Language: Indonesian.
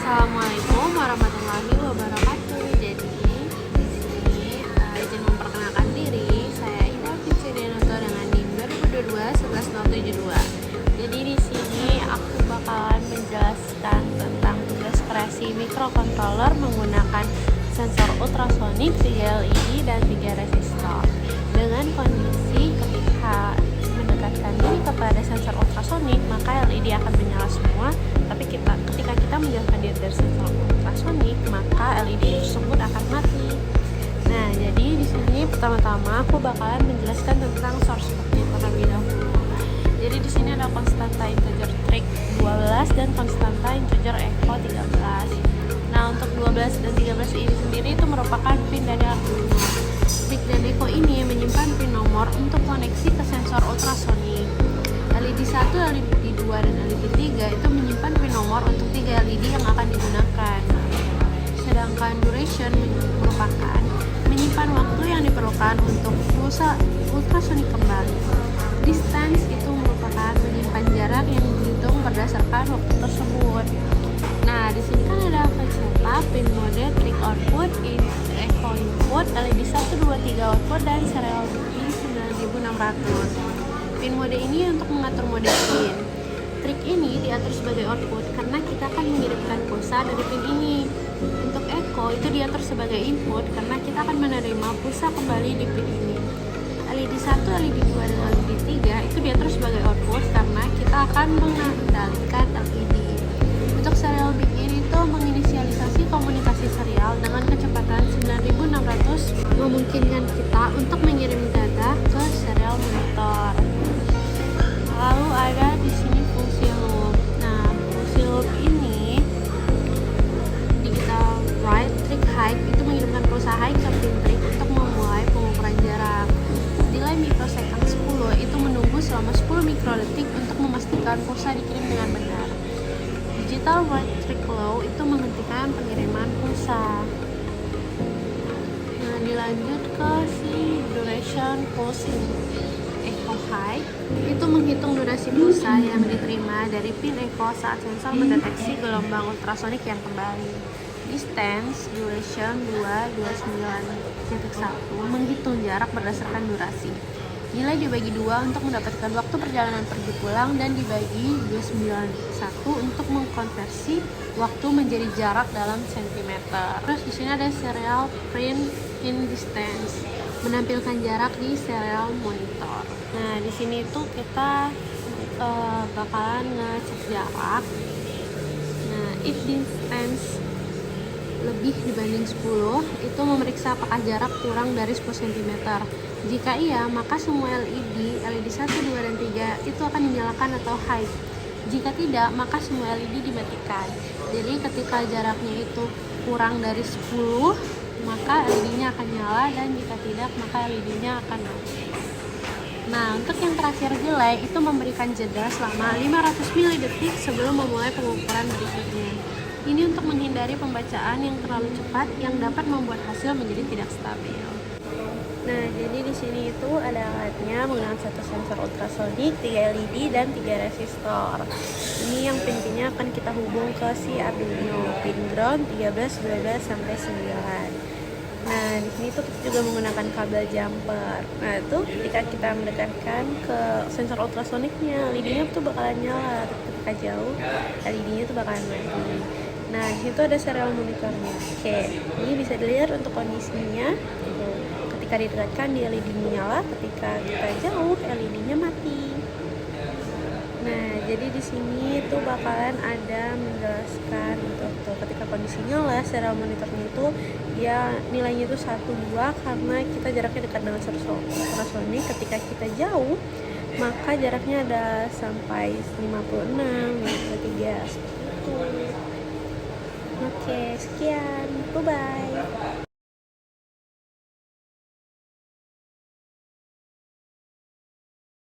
Assalamualaikum warahmatullahi wabarakatuh. Jadi di sini izin memperkenalkan diri, saya Ida Fitrianto dengan NIM 2022 Jadi di sini aku bakalan menjelaskan tentang tugas kreasi microcontroller menggunakan sensor ultrasonik, 3 LED dan 3 resistor. Dengan kondisi ketika mendekatkan diri kepada sensor ultrasonik, maka LED akan menyala semua. Tapi ketika kita menjauhkan diri dari sensor ultrasonik, maka LED tersebut akan mati. Nah, jadi di sini pertama-tama aku bakalan menjelaskan tentang source code terlebih dahulu. Jadi di sini ada konstanta integer trig 12 dan konstanta integer echo 13. Nah, untuk 12 dan 13 ini sendiri itu merupakan pin dari Arduino. Trig dan echo ini menyimpan pin nomor untuk koneksi ke sensor ultrasonik. LED 1, LED 2, dan LED 3 itu menyimpan pin nomor untuk 3 LED yang akan digunakan. Sedangkan duration merupakan menyimpan waktu yang diperlukan untuk pulsa ultrasonik kembali. Distance itu merupakan menyimpan jarak yang dihitung berdasarkan waktu tersebut. Nah, di sini kan ada peserta pin mode, trig output, echo input, LED 1, 2, 3 output, dan serial pin 9600. Pin mode ini untuk mengatur mode pin. Trig ini diatur sebagai output karena kita akan mengirimkan pulsa dari pin ini. Untuk echo itu diatur sebagai input karena kita akan menerima pulsa kembali di pin ini. LED 1, LED 2, dan LED 3 itu diatur sebagai output karena kita akan mengendalikan LED. Untuk serial begin itu menginisialisasi komunikasi serial dengan kecepatan 9600, memungkinkan kita untuk mengirim data ke serial monitor. Lalu ada di sini fungsi loop. Nah, fungsi loop ini digital write trig height itu mengirimkan pulsa high ke pin trig untuk memulai pengukuran jarak. Delay microsecond 10 itu menunggu selama 10 mikrodetik untuk memastikan pulsa dikirim dengan benar. Digital write trig low itu menghentikan pengiriman pulsa. Nah, dilanjut ke si duration pulsing. Echo high itu menghitung durasi pulsa yang diterima dari pin echo saat sensor mendeteksi gelombang ultrasonik yang kembali. Distance duration 229.1 menghitung jarak berdasarkan durasi. Nilai dibagi 2 untuk mendapatkan waktu perjalanan pergi pulang, dan dibagi 291 untuk mengkonversi waktu menjadi jarak dalam sentimeter. Terus di sini ada serial print in distance, menampilkan jarak di serial monitor. Nah, di sini tuh kita bakalan ngecek jarak. Nah, if distance lebih dibanding 10, itu memeriksa apakah jarak kurang dari 10 cm. Jika iya, maka semua LED 1, 2, dan 3 itu akan dinyalakan atau high. Jika tidak, maka semua LED dimatikan. Jadi ketika jaraknya itu kurang dari 10, maka LED-nya akan nyala, dan jika tidak, maka LED-nya akan mati. Nah, untuk yang terakhir delay itu memberikan jeda selama 500 milidetik sebelum memulai pengukuran berikutnya. Ini untuk menghindari pembacaan yang terlalu cepat yang dapat membuat hasil menjadi tidak stabil. Nah, jadi di sini itu ada alatnya menggunakan satu sensor ultrasonik, 3 LED, dan 3 resistor. Ini yang pin-pinnya akan kita hubung ke si Arduino, pin ground 13, 12, sampai 9. Nah, di sini tuh kita juga menggunakan kabel jumper. Nah, itu ketika kita mendekatkan ke sensor ultrasoniknya, LED-nya tuh bakalan nyala. Ketika jauh, LED-nya tuh bakalan mati. Nah, di situ ada serial monitornya. Oke, ini bisa dilihat untuk kondisinya. Ketika didekatkan, dia LED-nya nyala. Ketika kita jauh, LED-nya mati. Nah, jadi di sini tuh bakalan ada menjelaskan tuh ketika kondisi nyala serial monitornya itu dia nilainya itu 1, 2 karena kita jaraknya dekat dengan sensor ultrasonik. Ketika kita jauh, maka jaraknya ada sampai 56, 53 seperti itu. Oke, sekian. Bye-bye.